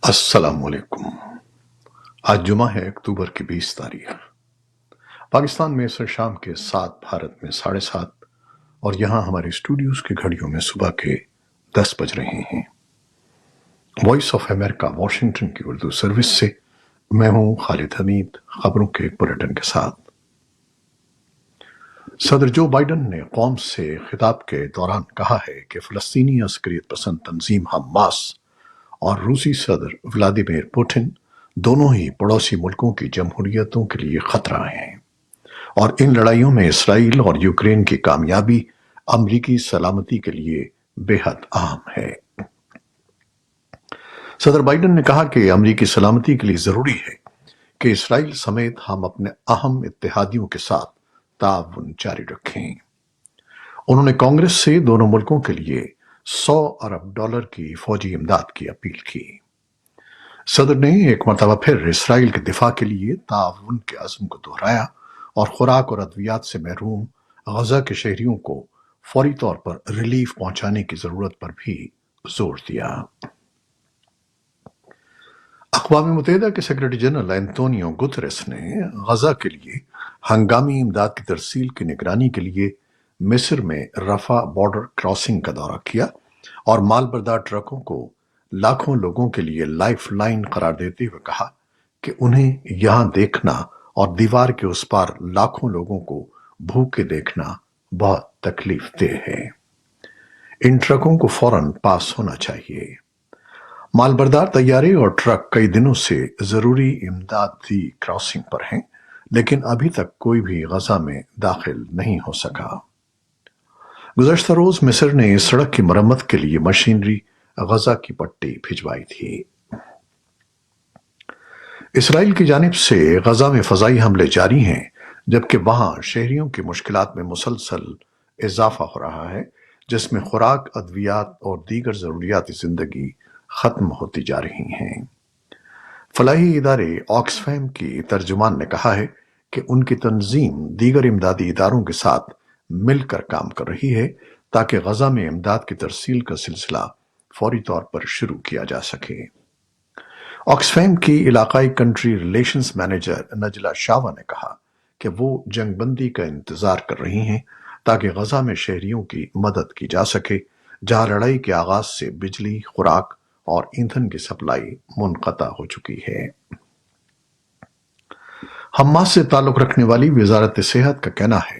السلام علیکم۔ آج جمعہ ہے، اکتوبر کی 20 تاریخ۔ پاکستان میں عصر شام کے 7، بھارت میں 7:30، اور یہاں ہمارے اسٹوڈیوز کی گھڑیوں میں صبح کے 10 بج رہے ہیں۔ وائس آف امریکہ واشنگٹن کی اردو سروس سے میں ہوں خالد حمید، خبروں کے ایک بلیٹن کے ساتھ۔ صدر جو بائیڈن نے قوم سے خطاب کے دوران کہا ہے کہ فلسطینی عسکریت پسند تنظیم حماس اور روسی صدر ولادیمیر پوٹن دونوں ہی پڑوسی ملکوں کی جمہوریتوں کے لیے خطرہ ہیں، اور ان لڑائیوں میں اسرائیل اور یوکرین کی کامیابی امریکی سلامتی کے لیے بے حد اہم ہے۔ صدر بائیڈن نے کہا کہ امریکی سلامتی کے لیے ضروری ہے کہ اسرائیل سمیت ہم اپنے اہم اتحادیوں کے ساتھ تعاون جاری رکھیں۔ انہوں نے کانگریس سے دونوں ملکوں کے لیے $100 ارب کی فوجی امداد کی اپیل کی۔ صدر نے ایک مرتبہ پھر اسرائیل کے دفاع کے لیے تعاون کے عزم کو دہرایا اور خوراک اور ادویات سے محروم غزہ کے شہریوں کو فوری طور پر ریلیف پہنچانے کی ضرورت پر بھی زور دیا۔ اقوام متحدہ کے سیکرٹری جنرل اینٹونیو گوتریس نے غزہ کے لیے ہنگامی امداد کی ترسیل کی نگرانی کے لیے مصر میں رفح بارڈر کراسنگ کا دورہ کیا اور مال بردار ٹرکوں کو لاکھوں لوگوں کے لیے لائف لائن قرار دیتے ہوئے کہا کہ انہیں یہاں دیکھنا اور دیوار کے اس پار لاکھوں لوگوں کو بھوکے دیکھنا بہت تکلیف دہ ہے۔ ان ٹرکوں کو فوراً پاس ہونا چاہیے۔ مال بردار طیارے اور ٹرک کئی دنوں سے ضروری امدادی کراسنگ پر ہیں، لیکن ابھی تک کوئی بھی غزہ میں داخل نہیں ہو سکا۔ گزشتہ روز مصر نے اس سڑک کی مرمت کے لیے مشینری غزہ کی پٹی بھجوائی تھی۔ اسرائیل کی جانب سے غزہ میں فضائی حملے جاری ہیں، جبکہ وہاں شہریوں کی مشکلات میں مسلسل اضافہ ہو رہا ہے، جس میں خوراک، ادویات اور دیگر ضروریات زندگی ختم ہوتی جا رہی ہیں۔ فلاحی ادارے آکسفیم کی ترجمان نے کہا ہے کہ ان کی تنظیم دیگر امدادی اداروں کے ساتھ مل کر کام کر رہی ہے تاکہ غزہ میں امداد کی ترسیل کا سلسلہ فوری طور پر شروع کیا جا سکے۔ آکسفیم کی علاقائی کنٹری ریلیشنز مینیجر نجلا شاوا نے کہا کہ وہ جنگ بندی کا انتظار کر رہی ہیں تاکہ غزہ میں شہریوں کی مدد کی جا سکے، جہاں لڑائی کے آغاز سے بجلی، خوراک اور ایندھن کی سپلائی منقطع ہو چکی ہے۔ حماس سے تعلق رکھنے والی وزارت صحت کا کہنا ہے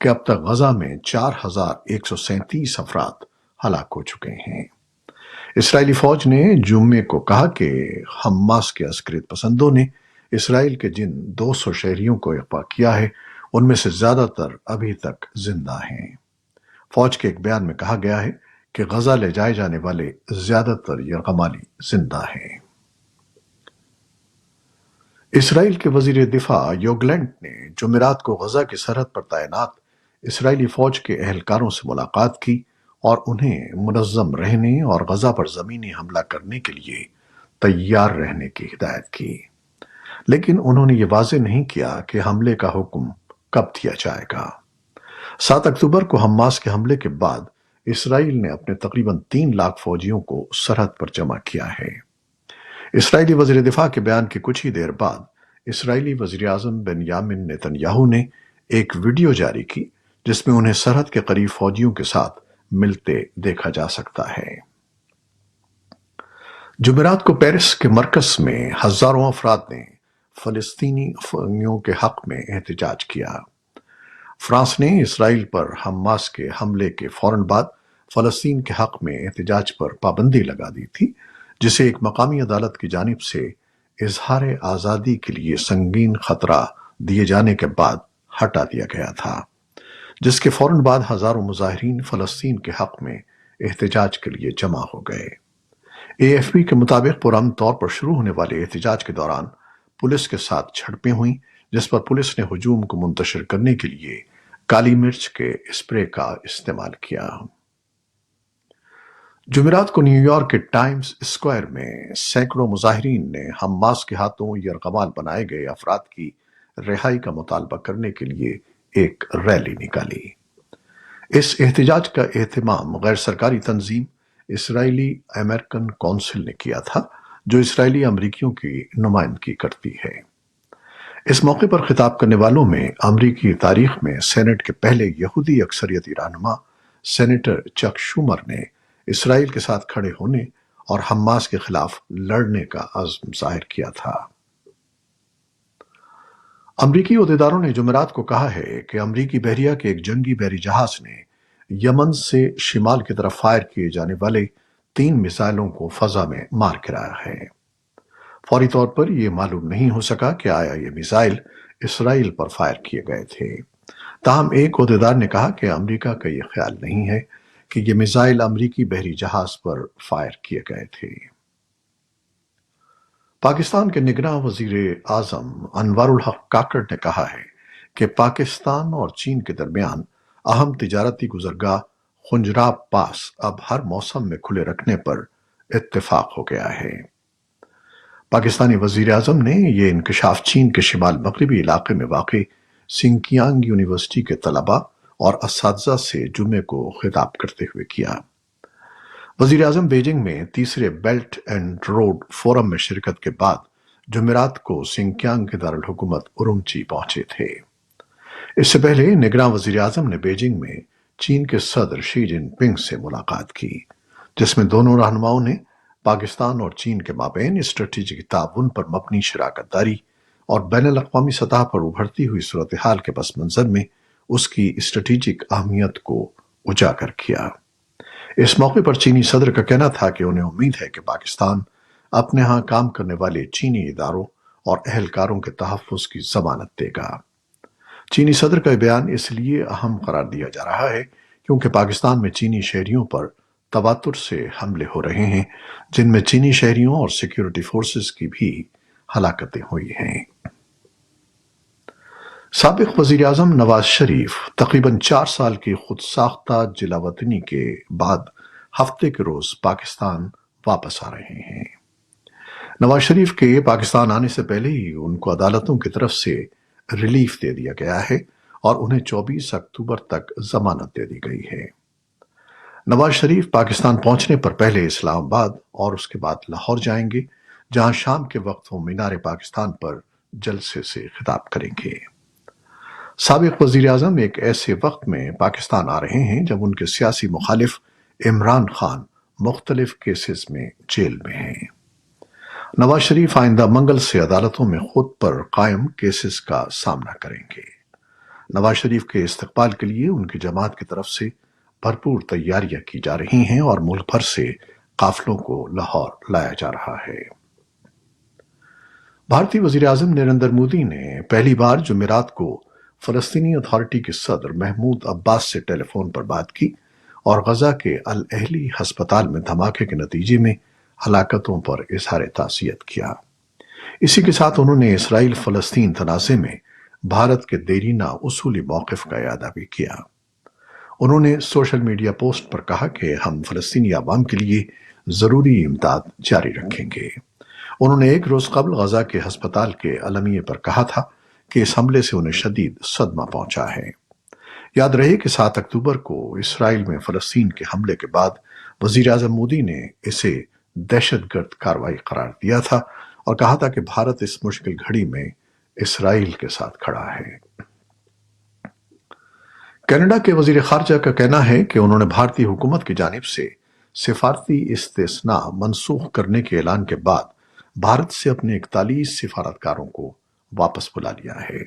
کہ اب تک غزہ میں 4137 افراد ہلاک ہو چکے ہیں۔ اسرائیلی فوج نے جمعے کو کہا کہ حماس کے عسکریت پسندوں نے اسرائیل کے جن 200 شہریوں کو اغوا کیا ہے، ان میں سے زیادہ تر ابھی تک زندہ ہیں۔ فوج کے ایک بیان میں کہا گیا ہے کہ غزہ لے جائے جانے والے زیادہ تر یرغمالی زندہ ہیں۔ اسرائیل کے وزیر دفاع یوگلینڈ نے جمعرات کو غزہ کی سرحد پر تعینات اسرائیلی فوج کے اہلکاروں سے ملاقات کی اور انہیں منظم رہنے اور غزہ پر زمینی حملہ کرنے کے لیے تیار رہنے کی ہدایت کی، لیکن انہوں نے یہ واضح نہیں کیا کہ حملے کا حکم کب دیا جائے گا۔ 7 اکتوبر کو حماس کے حملے کے بعد اسرائیل نے اپنے تقریباً 3 لاکھ فوجیوں کو سرحد پر جمع کیا ہے۔ اسرائیلی وزیر دفاع کے بیان کے کچھ ہی دیر بعد اسرائیلی وزیر اعظم بنیامن نیتن یاہو نے ایک ویڈیو جاری کی جس میں انہیں سرحد کے قریب فوجیوں کے ساتھ ملتے دیکھا جا سکتا ہے۔ جمعرات کو پیرس کے مرکز میں ہزاروں افراد نے فلسطینیوں کے حق میں احتجاج کیا۔ فرانس نے اسرائیل پر حماس کے حملے کے فوراً بعد فلسطین کے حق میں احتجاج پر پابندی لگا دی تھی، جسے ایک مقامی عدالت کی جانب سے اظہار آزادی کے لیے سنگین خطرہ دیے جانے کے بعد ہٹا دیا گیا تھا، جس کے فوراً بعد ہزاروں مظاہرین فلسطین کے حق میں احتجاج کے لیے جمع ہو گئے۔ AFP کے مطابق پرامن طور پر شروع ہونے والے احتجاج کے دوران پولیس کے ساتھ جھڑپیں ہوئیں، جس پر پولیس نے ہجوم کو منتشر کرنے کے لیے کالی مرچ کے اسپرے کا استعمال کیا۔ جمعرات کو نیو یارک کے ٹائمز اسکوائر میں سینکڑوں مظاہرین نے حماس کے ہاتھوں یرغمال بنائے گئے افراد کی رہائی کا مطالبہ کرنے کے لیے ایک ریلی نکالی۔ اس احتجاج کا اہتمام غیر سرکاری تنظیم اسرائیلی امریکن کونسل نے کیا تھا، جو اسرائیلی امریکیوں کی نمائندگی کرتی ہے۔ اس موقع پر خطاب کرنے والوں میں امریکی تاریخ میں سینٹ کے پہلے یہودی اکثریتی رہنما سینیٹر چک شومر نے اسرائیل کے ساتھ کھڑے ہونے اور حماس کے خلاف لڑنے کا عزم ظاہر کیا تھا۔ امریکی عہدیداروں نے جمعرات کو کہا ہے کہ امریکی بحریہ کے ایک جنگی بحری جہاز نے یمن سے شمال کی طرف فائر کیے جانے والے 3 میزائلوں کو فضا میں مار گرایا ہے۔ فوری طور پر یہ معلوم نہیں ہو سکا کہ آیا یہ میزائل اسرائیل پر فائر کیے گئے تھے۔ تاہم ایک عہدیدار نے کہا کہ امریکہ کا یہ خیال نہیں ہے کہ یہ میزائل امریکی بحری جہاز پر فائر کیے گئے تھے۔ پاکستان کے نگراں وزیر اعظم انوار الحق کاکڑ نے کہا ہے کہ پاکستان اور چین کے درمیان اہم تجارتی گزرگاہ خنجراب پاس اب ہر موسم میں کھلے رکھنے پر اتفاق ہو گیا ہے۔ پاکستانی وزیر اعظم نے یہ انکشاف چین کے شمال مغربی علاقے میں واقع سنکیانگ یونیورسٹی کے طلباء اور اساتذہ سے جمعے کو خطاب کرتے ہوئے کیا۔ وزیر اعظم بیجنگ میں تیسرے بیلٹ اینڈ روڈ فورم میں شرکت کے بعد جمعرات کو سنکیانگ کے دارالحکومت ارومچی پہنچے تھے۔ اس سے پہلے نگراں وزیر اعظم نے بیجنگ میں چین کے صدر شی جن پنگ سے ملاقات کی، جس میں دونوں رہنماؤں نے پاکستان اور چین کے مابین اسٹریٹجک تعاون پر مبنی شراکت داری اور بین الاقوامی سطح پر ابھرتی ہوئی صورتحال کے پس منظر میں اس کی اسٹریٹجک اہمیت کو اجاگر کیا۔ اس موقع پر چینی صدر کا کہنا تھا کہ انہیں امید ہے کہ پاکستان اپنے ہاں کام کرنے والے چینی اداروں اور اہلکاروں کے تحفظ کی ضمانت دے گا۔ چینی صدر کا بیان اس لیے اہم قرار دیا جا رہا ہے کیونکہ پاکستان میں چینی شہریوں پر تواتر سے حملے ہو رہے ہیں، جن میں چینی شہریوں اور سیکیورٹی فورسز کی بھی ہلاکتیں ہوئی ہیں۔ سابق وزیر اعظم نواز شریف تقریباً 4 سال کی خود ساختہ جلا وطنی کے بعد ہفتے کے روز پاکستان واپس آ رہے ہیں۔ نواز شریف کے پاکستان آنے سے پہلے ہی ان کو عدالتوں کی طرف سے ریلیف دے دیا گیا ہے اور انہیں 24 اکتوبر تک ضمانت دے دی گئی ہے۔ نواز شریف پاکستان پہنچنے پر پہلے اسلام آباد اور اس کے بعد لاہور جائیں گے، جہاں شام کے وقت وہ مینار پاکستان پر جلسے سے خطاب کریں گے۔ سابق وزیر اعظم ایک ایسے وقت میں پاکستان آ رہے ہیں جب ان کے سیاسی مخالف عمران خان مختلف کیسز میں جیل میں ہیں۔ نواز شریف آئندہ منگل سے عدالتوں میں خود پر قائم کیسز کا سامنا کریں گے۔ نواز شریف کے استقبال کے لیے ان کی جماعت کی طرف سے بھرپور تیاریاں کی جا رہی ہیں اور ملک بھر سے قافلوں کو لاہور لایا جا رہا ہے۔ بھارتی وزیر اعظم نریندر مودی نے پہلی بار جمعرات کو فلسطینی اتھارٹی کے صدر محمود عباس سے ٹیلی فون پر بات کی اور غزہ کے الاہلی ہسپتال میں دھماکے کے نتیجے میں ہلاکتوں پر اظہار تعزیت کیا۔ اسی کے ساتھ انہوں نے اسرائیل فلسطین تنازع میں بھارت کے دیرینہ اصولی موقف کا اعادہ بھی کیا۔ انہوں نے سوشل میڈیا پوسٹ پر کہا کہ ہم فلسطینی عوام کے لیے ضروری امداد جاری رکھیں گے۔ انہوں نے ایک روز قبل غزہ کے ہسپتال کے اعلامیے پر کہا تھا کہ اس حملے سے انہیں شدید صدمہ پہنچا ہے۔ یاد رہے کہ 7 اکتوبر کو اسرائیل میں فلسطین کے حملے کے بعد وزیر اعظم مودی نے اسے دہشت گرد کارروائی قرار دیا تھا اور کہا تھا کہ بھارت اس مشکل گھڑی میں اسرائیل کے ساتھ کھڑا ہے۔ کینیڈا کے وزیر خارجہ کا کہنا ہے کہ انہوں نے بھارتی حکومت کی جانب سے سفارتی استثناء منسوخ کرنے کے اعلان کے بعد بھارت سے اپنے 41 سفارتکاروں کو واپس بلا لیا ہے۔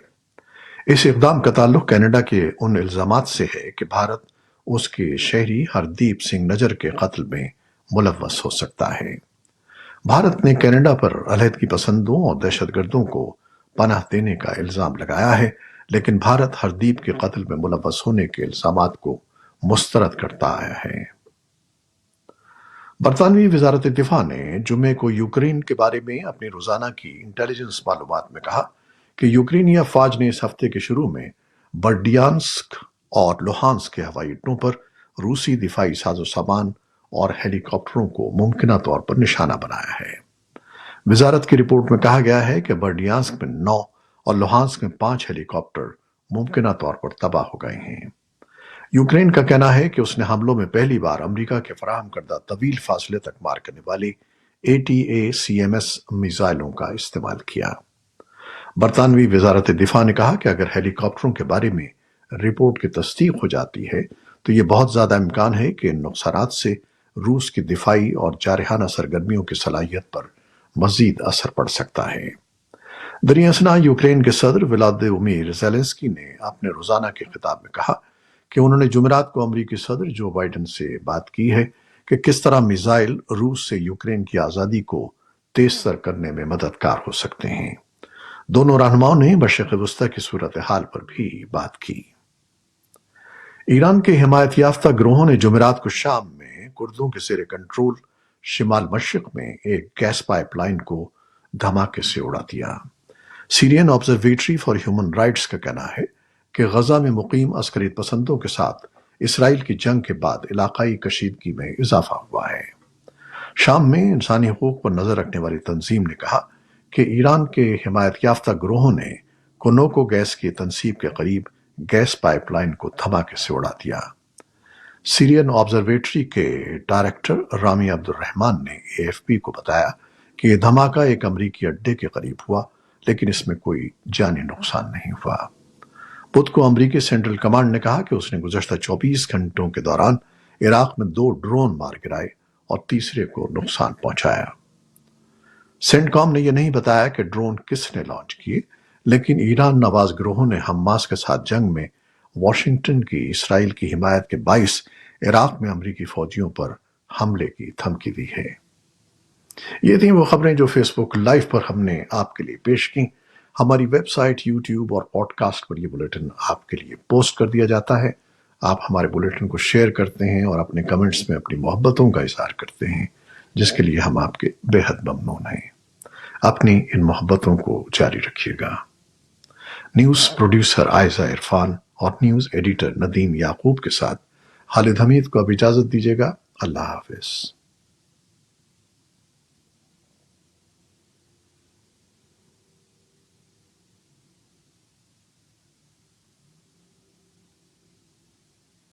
اس اقدام کا تعلق کینیڈا کے ان الزامات سے ہے کہ بھارت اس کے شہری ہردیپ سنگھ نجر کے قتل میں ملوث ہو سکتا ہے۔ بھارت نے کینیڈا پر علیحدگی پسندوں اور دہشت گردوں کو پناہ دینے کا الزام لگایا ہے، لیکن بھارت ہردیپ کے قتل میں ملوث ہونے کے الزامات کو مسترد کرتا آیا ہے۔ برطانوی وزارت دفاع نے جمعے کو یوکرین کے بارے میں اپنی روزانہ کی انٹیلیجنس معلومات میں کہا کہ یوکرینی افواج نے اس ہفتے کے شروع میں برڈیانسک اور لوہانسک کے ہوائی اڈوں پر روسی دفاعی ساز و سامان اور ہیلی کاپٹروں کو ممکنہ طور پر نشانہ بنایا ہے۔ وزارت کی رپورٹ میں کہا گیا ہے کہ برڈیانسک میں 9 اور لوہانسک میں 5 ہیلی کاپٹر ممکنہ طور پر تباہ ہو گئے ہیں۔ یوکرین کا کہنا ہے کہ اس نے حملوں میں پہلی بار امریکہ کے فراہم کردہ طویل فاصلے تک مار کرنے والے ATACMS میزائلوں کا استعمال کیا۔ برطانوی وزارت دفاع نے کہا کہ اگر ہیلی کاپٹروں کے بارے میں رپورٹ کی تصدیق ہو جاتی ہے تو یہ بہت زیادہ امکان ہے کہ ان نقصانات سے روس کی دفاعی اور جارحانہ سرگرمیوں کی صلاحیت پر مزید اثر پڑ سکتا ہے۔ دریں اثنا یوکرین کے صدر ولادیمیر زیلنسکی نے اپنے روزانہ کے خطاب میں کہا کہ انہوں نے جمعرات کو امریکی صدر جو بائیڈن سے بات کی ہے کہ کس طرح میزائل روس سے یوکرین کی آزادی کو تیز تر کرنے میں مددگار ہو سکتے ہیں۔ دونوں رہنماؤں نے مشرق وسطی کی صورتحال پر بھی بات کی۔ ایران کے حمایت یافتہ گروہوں نے جمعرات کو شام میں کردوں کے زیر کنٹرول شمال مشرق میں ایک گیس پائپ لائن کو دھماکے سے اڑا دیا۔ سیرین آبزرویٹری فار ہیومن رائٹس کا کہنا ہے کہ غزہ میں مقیم عسکریت پسندوں کے ساتھ اسرائیل کی جنگ کے بعد علاقائی کشیدگی میں اضافہ ہوا ہے۔ شام میں انسانی حقوق پر نظر رکھنے والی تنظیم نے کہا کہ ایران کے حمایت یافتہ گروہوں نے کنوکو گیس کی تنصیب کے قریب گیس پائپ لائن کو دھماکے سے اڑا دیا۔ سیرین آبزرویٹری کے ڈائریکٹر رامی عبدالرحمان نے AFP کو بتایا کہ یہ دھماکہ ایک امریکی اڈے کے قریب ہوا لیکن اس میں کوئی جانی نقصان نہیں ہوا۔ بدھ کو امریکی سینٹرل کمانڈ نے کہا کہ اس نے گزشتہ 24 گھنٹوں کے دوران عراق میں 2 ڈرون مار گرائے اور تیسرے کو نقصان پہنچایا۔ سینٹ کام نے یہ نہیں بتایا کہ ڈرون کس نے لانچ کیے، لیکن ایران نواز گروہوں نے حماس کے ساتھ جنگ میں واشنگٹن کی اسرائیل کی حمایت کے باعث عراق میں امریکی فوجیوں پر حملے کی دھمکی دی ہے۔ یہ تھیں وہ خبریں جو فیس بک لائیو پر ہم نے آپ کے لیے پیش کی۔ ہماری ویب سائٹ، یوٹیوب اور پوڈ کاسٹ پر یہ بلیٹن آپ کے لیے پوسٹ کر دیا جاتا ہے۔ آپ ہمارے بلیٹن کو شیئر کرتے ہیں اور اپنے کمنٹس میں اپنی محبتوں کا اظہار کرتے ہیں، جس کے لیے ہم آپ کے بے حد ممنون ہیں۔ اپنی ان محبتوں کو جاری رکھیے گا۔ نیوز پروڈیوسر عائزہ عرفان اور نیوز ایڈیٹر ندیم یعقوب کے ساتھ خالد حمید کو اب اجازت دیجیے گا۔ اللہ حافظ۔